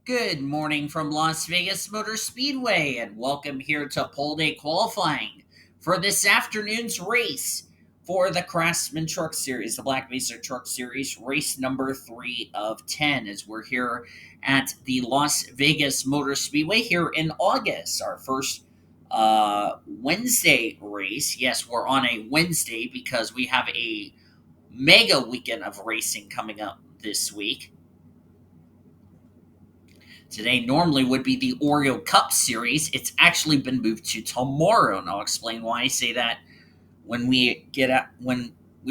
Good morning from Las Vegas Motor Speedway, and welcome here to pole day qualifying for this afternoon's race for the Craftsman Truck Series, the Black Mesa Truck Series, race number 3 of 10, as we're here at the Las Vegas Motor Speedway here in August, our first Wednesday race. Yes, we're on a Wednesday because we have a mega weekend of racing coming up this week. Today normally would be the Oreo Cup Series. It's actually been moved to tomorrow, and I'll explain why I say that when we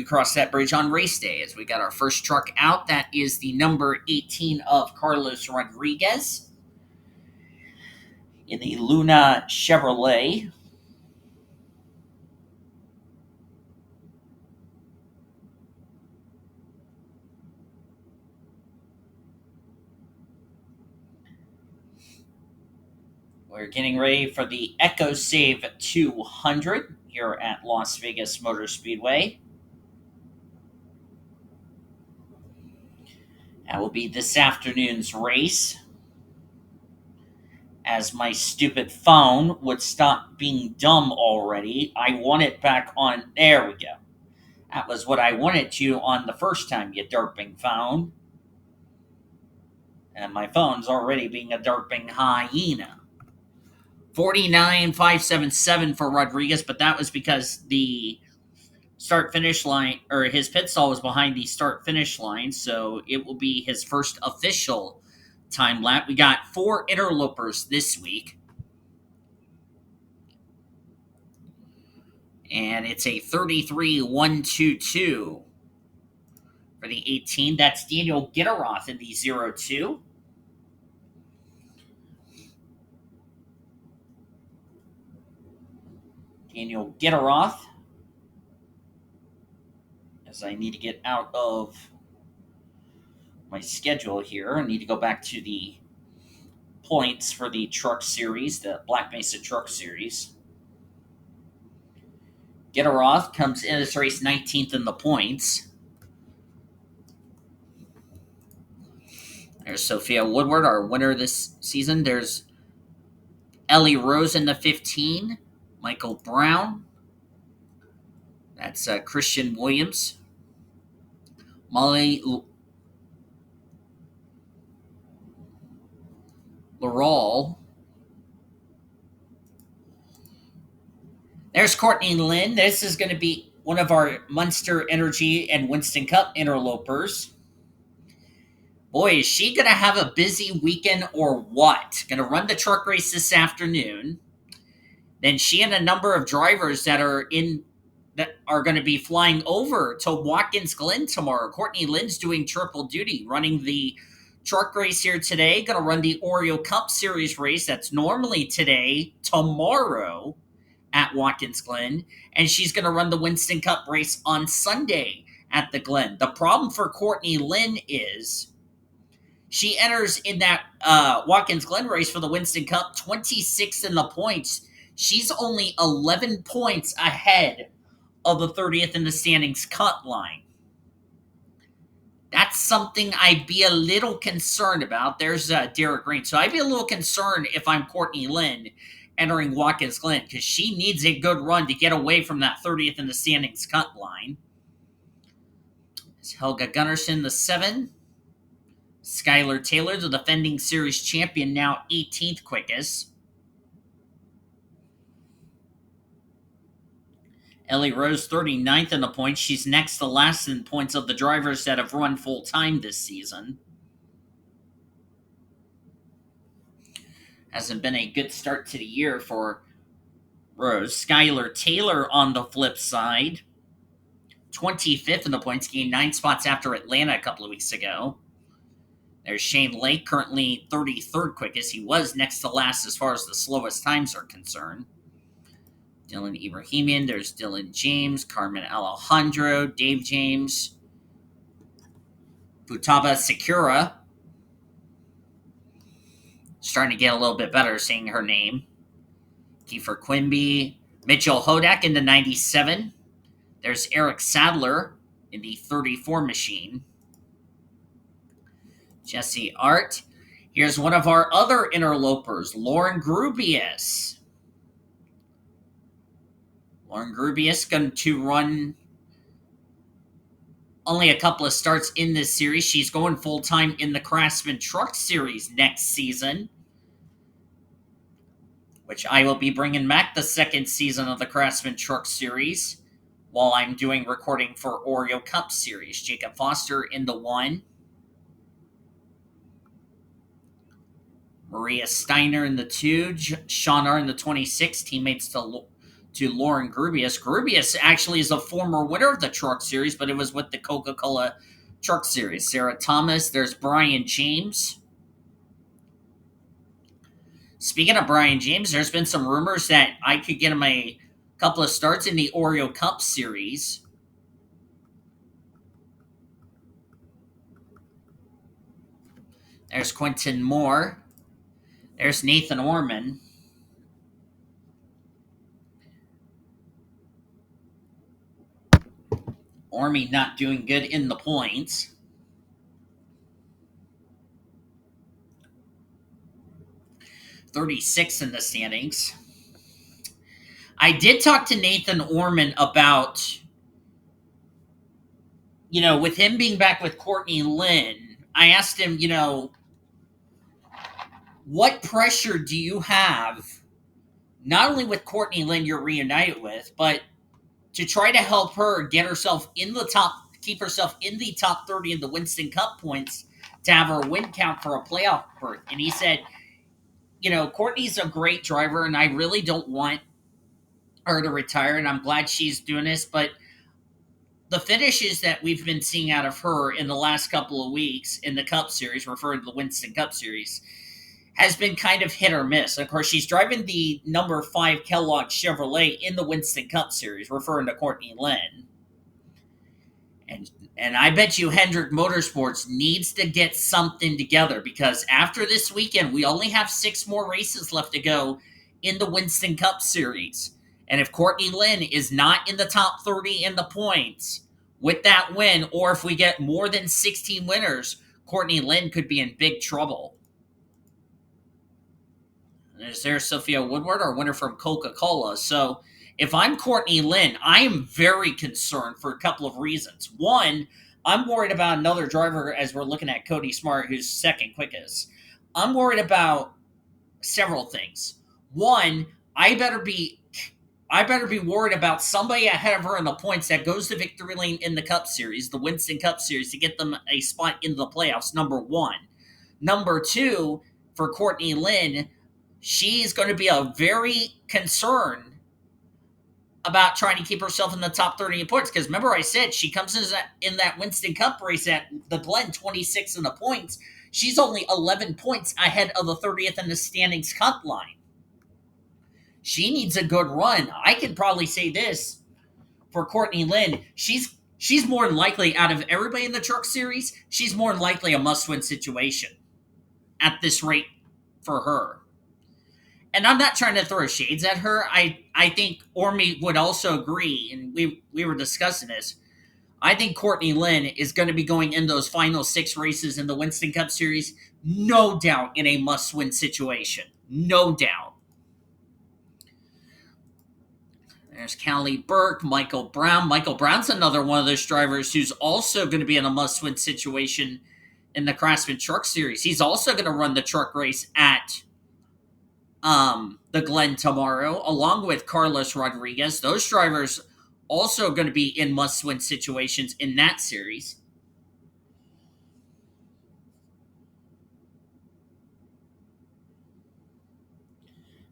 cross that bridge on race day. As we got our first truck out, that is the number 18 of Carlos Rodriguez in the Luna Chevrolet. We're getting ready for the EcoSave 200 here at Las Vegas Motor Speedway. That will be this afternoon's race. As my stupid phone would stop being dumb already, I want it back on. There we go. That was what I wanted you on the first time, you derping phone. And my phone's already being a derping hyena. 49,577 for Rodriguez, but that was because the start finish line, or his pit stall was behind the start finish line, so it will be his first official time lap. We got 4 interlopers this week, and it's a 33,122 for the 18. That's Daniel Gitteroth in the 02. Daniel Gitteroth. As I need to get out of my schedule here, I need to go back to the points for the truck series, the Black Mesa Truck Series. Gitteroth comes in this race 19th in the points. There's Sophia Woodward, our winner this season. There's Ellie Rose in the 15. Michael Brown. That's Christian Williams. Molly Laurel. There's Courtney Lynn. This is going to be one of our Munster Energy and Winston Cup interlopers. Boy, is she going to have a busy weekend or what? Going to run the truck race this afternoon. Then she and a number of drivers that are going to be flying over to Watkins Glen tomorrow. Courtney Lynn's doing triple duty, running the truck race here today. Going to run the Oreo Cup Series race that's normally today, tomorrow at Watkins Glen. And she's going to run the Winston Cup race on Sunday at the Glen. The problem for Courtney Lynn is she enters in that Watkins Glen race for the Winston Cup 26th in the points. She's only 11 points ahead of the 30th in the standings cut line. That's something I'd be a little concerned about. There's Derek Green. So I'd be a little concerned if I'm Courtney Lynn entering Watkins Glen, because she needs a good run to get away from that 30th in the standings cut line. It's Helga Gunnarsson, the 7. Skylar Taylor, the defending series champion, now 18th quickest. Ellie Rose, 39th in the points. She's next to last in points of the drivers that have run full-time this season. Hasn't been a good start to the year for Rose. Skylar Taylor on the flip side, 25th in the points, gained 9 spots after Atlanta a couple of weeks ago. There's Shane Lake, currently 33rd quickest. He was next to last as far as the slowest times are concerned. Dylan Ibrahimian, there's Dylan James, Carmen Alejandro, Dave James, Futaba Sakura. Starting to get a little bit better saying her name. Kiefer Quimby, Mitchell Hodak in the 97. There's Eric Sadler in the 34 machine. Jesse Art Here's one of our other interlopers, Lauren Grubius. Lauren Grubius going to run only a couple of starts in this series. She's going full time in the Craftsman Truck Series next season, which I will be bringing back the second season of the Craftsman Truck Series while I'm doing recording for Oreo Cup Series. Jacob Foster in the 1, Maria Steiner in the 2, Sean R in the 26, teammates to Lauren Grubius. Grubius actually is a former winner of the Truck Series, but it was with the Coca-Cola Truck Series. Sarah Thomas, there's Brian James. Speaking of Brian James, there's been some rumors that I could get him a couple of starts in the Oreo Cup Series. There's Quentin Moore. There's Nathan Orman. Ormy not doing good in the points. '36 in the standings. I did talk to Nathan Orman about, with him being back with Courtney Lynn, I asked him, what pressure do you have, not only with Courtney Lynn you're reunited with, but to try to help her get herself in the top, keep herself in the top 30 in the Winston Cup points to have her win count for a playoff berth. And he said, Courtney's a great driver, and I really don't want her to retire, and I'm glad she's doing this, but the finishes that we've been seeing out of her in the last couple of weeks in the Cup Series, referring to the Winston Cup Series, has been kind of hit or miss. Of course, she's driving the number 5 Kellogg Chevrolet in the Winston Cup Series, referring to Courtney Lynn. And I bet you Hendrick Motorsports needs to get something together, because after this weekend, we only have 6 more races left to go in the Winston Cup Series. And if Courtney Lynn is not in the top 30 in the points with that win, or if we get more than 16 winners, Courtney Lynn could be in big trouble. Is there Sophia Woodward, our winner from Coca-Cola? So if I'm Courtney Lynn, I am very concerned for a couple of reasons. One, I'm worried about another driver, as we're looking at Cody Smart, who's second quickest. I'm worried about several things. One, I better be worried about somebody ahead of her in the points that goes to victory lane in the Cup Series, the Winston Cup Series, to get them a spot in the playoffs, number one. Number two, for Courtney Lynn, she's going to be a very concerned about trying to keep herself in the top 30 in points. Because remember I said she comes in that Winston Cup race at the Glen 26 in the points. She's only 11 points ahead of the 30th in the standings cup line. She needs a good run. I could probably say this for Courtney Lynn. She's more than likely, out of everybody in the Truck Series, she's more than likely a must-win situation at this rate for her. And I'm not trying to throw shades at her. I think Ormy would also agree, and we were discussing this. I think Courtney Lynn is going to be going in those final 6 races in the Winston Cup Series, no doubt in a must-win situation. No doubt. There's Callie Burke, Michael Brown. Michael Brown's another one of those drivers who's also going to be in a must-win situation in the Craftsman Truck Series. He's also going to run the truck race at the Glen tomorrow, along with Carlos Rodriguez. Those drivers also going to be in must-win situations in that series.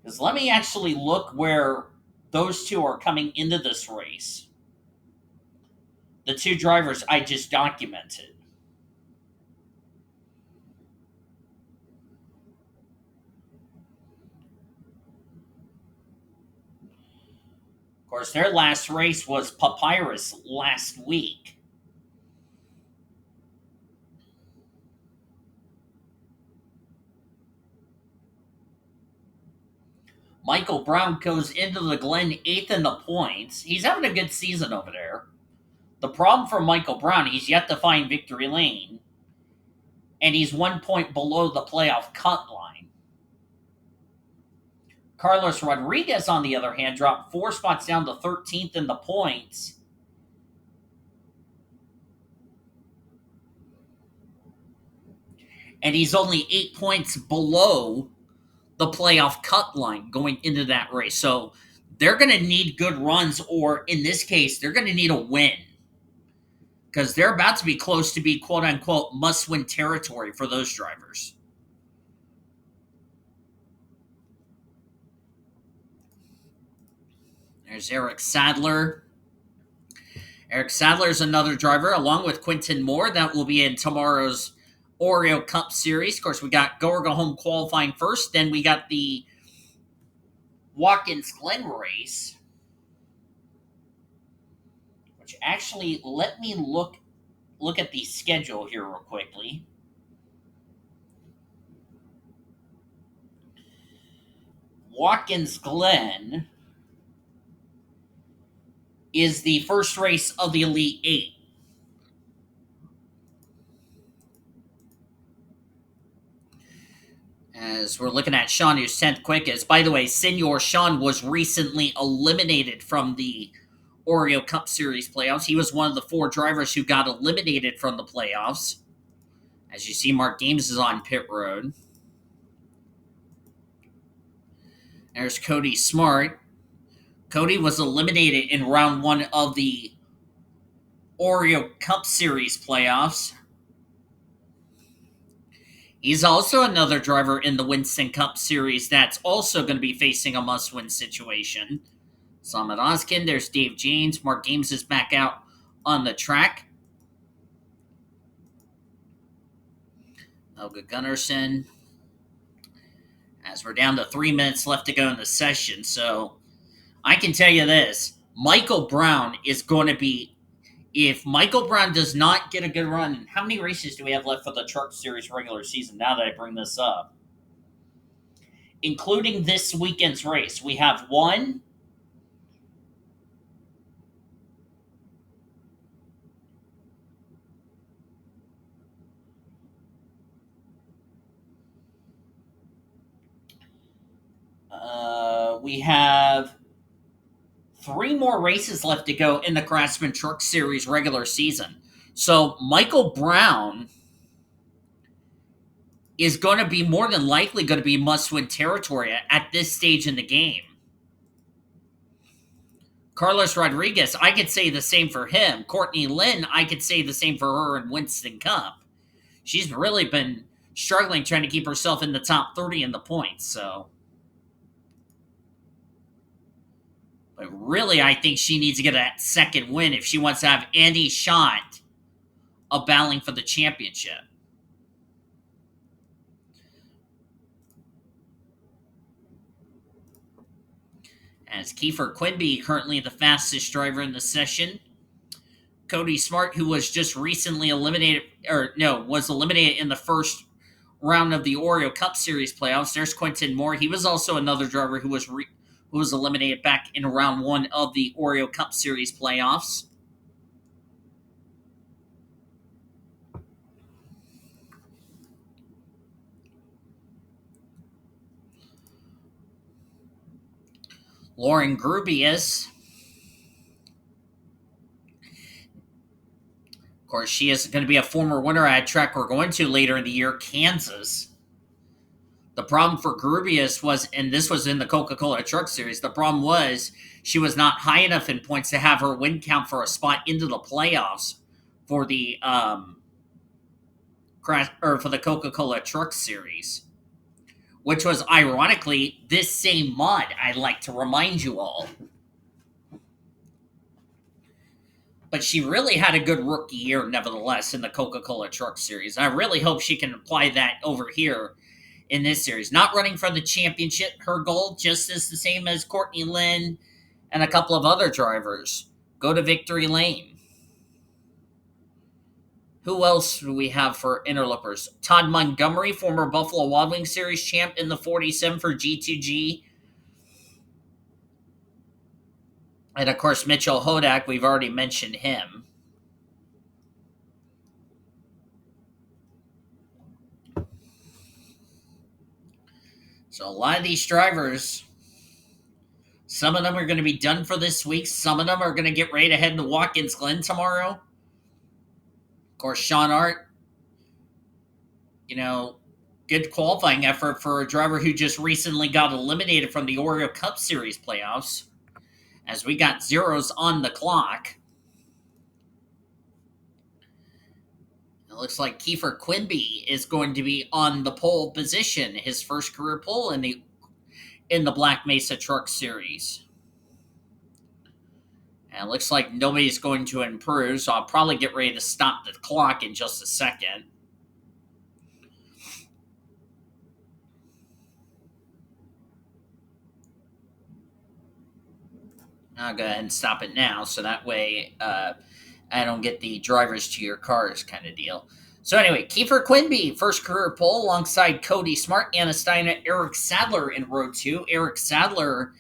Because let me actually look where those two are coming into this race. The 2 drivers I just documented. Of course, their last race was Papyrus last week. Michael Brown goes into the Glen 8th in the points. He's having a good season over there. The problem for Michael Brown, he's yet to find victory lane. and he's 1 point below the playoff cut line. Carlos Rodriguez, on the other hand, dropped 4 spots down to 13th in the points. And he's only 8 points below the playoff cut line going into that race. So they're going to need good runs, or in this case, they're going to need a win because they're about to be close to be quote unquote must win territory for those drivers. There's Eric Sadler. Eric Sadler is another driver, along with Quinton Moore, that will be in tomorrow's Oreo Cup Series. Of course, we got go or go home qualifying first. Then we got the Watkins Glen race, which actually let me look at the schedule here real quickly. Watkins Glen is the first race of the Elite Eight. As we're looking at Sean, who's 10th quickest. By the way, Senior Sean was recently eliminated from the Oreo Cup Series playoffs. He was one of the 4 drivers who got eliminated from the playoffs. As you see, Mark Games is on pit road. There's Cody Smart. Cody was eliminated in round 1 of the Oreo Cup Series playoffs. He's also another driver in the Winston Cup Series that's also going to be facing a must-win situation. Samet Oskin, there's Dave James. Mark Games is back out on the track. Helga Gunnarsson. As we're down to 3 minutes left to go in the session, so I can tell you this. Michael Brown is going to be, if Michael Brown does not get a good run, how many races do we have left for the Truck Series regular season now that I bring this up? Including this weekend's race, we have 1, we have 3 more races left to go in the Craftsman Truck Series regular season. So Michael Brown is going to be more than likely going to be must-win territory at this stage in the game. Carlos Rodriguez, I could say the same for him. Courtney Lynn, I could say the same for her in Winston Cup. She's really been struggling trying to keep herself in the top 30 in the points, so. But really, I think she needs to get a second win if she wants to have any shot of battling for the championship. As Kiefer Quimby, currently the fastest driver in the session. Cody Smart, who was just recently eliminated, was eliminated in the first round of the Oreo Cup Series playoffs. There's Quinton Moore. He was also another driver who was eliminated back in round 1 of the Oreo Cup Series playoffs. Lauren Grubius. Of course, she is going to be a former winner at a track we're going to later in the year, Kansas. The problem for Grubius was, and this was in the Coca-Cola Truck Series, the problem was she was not high enough in points to have her win count for a spot into the playoffs for the for the Coca-Cola Truck Series, which was ironically this same mod. I'd like to remind you all. But she really had a good rookie year, nevertheless, in the Coca-Cola Truck Series. I really hope she can apply that over here in this series. Not running for the championship, her goal just is the same as Courtney Lynn and a couple of other drivers. Go to victory lane. Who else do we have for interlopers? Todd Montgomery, former Buffalo Wild Wings Series champ in the 47 for G2G. And of course, Mitchell Hodak, we've already mentioned him. So a lot of these drivers, some of them are going to be done for this week. Some of them are going to get ready to head to Watkins Glen tomorrow. Of course, Sean Hart, you know, good qualifying effort for a driver who just recently got eliminated from the Oreo Cup Series playoffs, as we got zeros on the clock. It looks like Kiefer Quimby is going to be on the pole position, his first career pole in the Black Mesa Truck Series. And it looks like nobody's going to improve, so I'll probably get ready to stop the clock in just a second. I'll go ahead and stop it now, so that way I don't get the drivers to your cars kind of deal. So anyway, Kiefer Quimby, first career pole alongside Cody Smart, Anna Steiner, Eric Sadler in row 2. Eric Sadler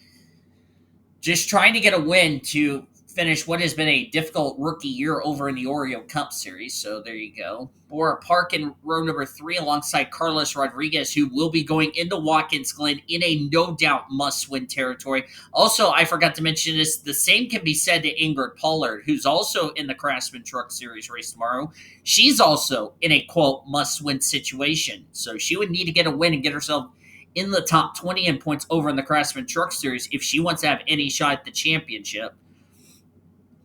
just trying to get a win to finish what has been a difficult rookie year over in the Oreo Cup Series. So there you go. Bora Park in row number 3 alongside Carlos Rodriguez, who will be going into Watkins Glen in a no-doubt must-win territory. Also, I forgot to mention this, the same can be said to Ingrid Pollard, who's also in the Craftsman Truck Series race tomorrow. She's also in a, quote, must-win situation. So she would need to get a win and get herself in the top 20 in points over in the Craftsman Truck Series if she wants to have any shot at the championship.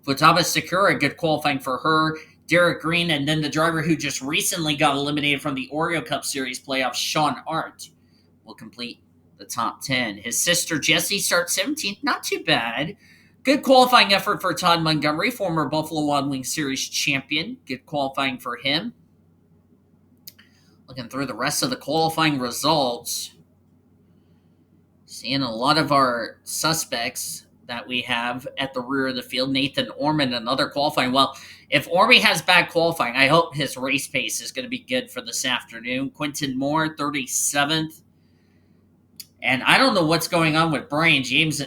Futaba Sakura, good qualifying for her. Derek Green, and then the driver who just recently got eliminated from the Oreo Cup Series playoffs, Sean Hart, will complete the top 10. His sister Jessie starts 17th. Not too bad. Good qualifying effort for Todd Montgomery, former Buffalo Wild Wings Series champion. Good qualifying for him. Looking through the rest of the qualifying results, seeing a lot of our suspects that we have at the rear of the field. Nathan Orman, another qualifying. Well, if Ormy has bad qualifying, I hope his race pace is going to be good for this afternoon. Quentin Moore, 37th. And I don't know what's going on with Brian James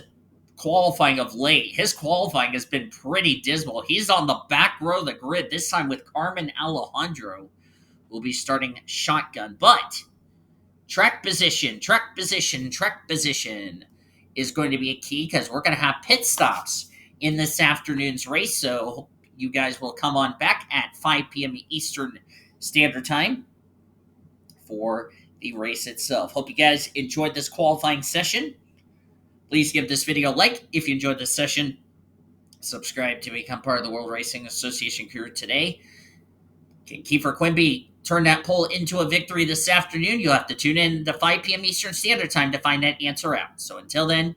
qualifying of late. His qualifying has been pretty dismal. He's on the back row of the grid, this time with Carmen Alejandro, who will be starting shotgun. But track position is going to be a key, because we're going to have pit stops in this afternoon's race. So you guys will come on back at 5 p.m. Eastern Standard Time for the race itself. Hope you guys enjoyed this qualifying session. Please give this video a like if you enjoyed this session. Subscribe to become part of the World Racing Association crew today. Can Kiefer Quimby turn that pole into a victory this afternoon? You'll have to tune in to 5 p.m. Eastern Standard Time to find that answer out. So until then,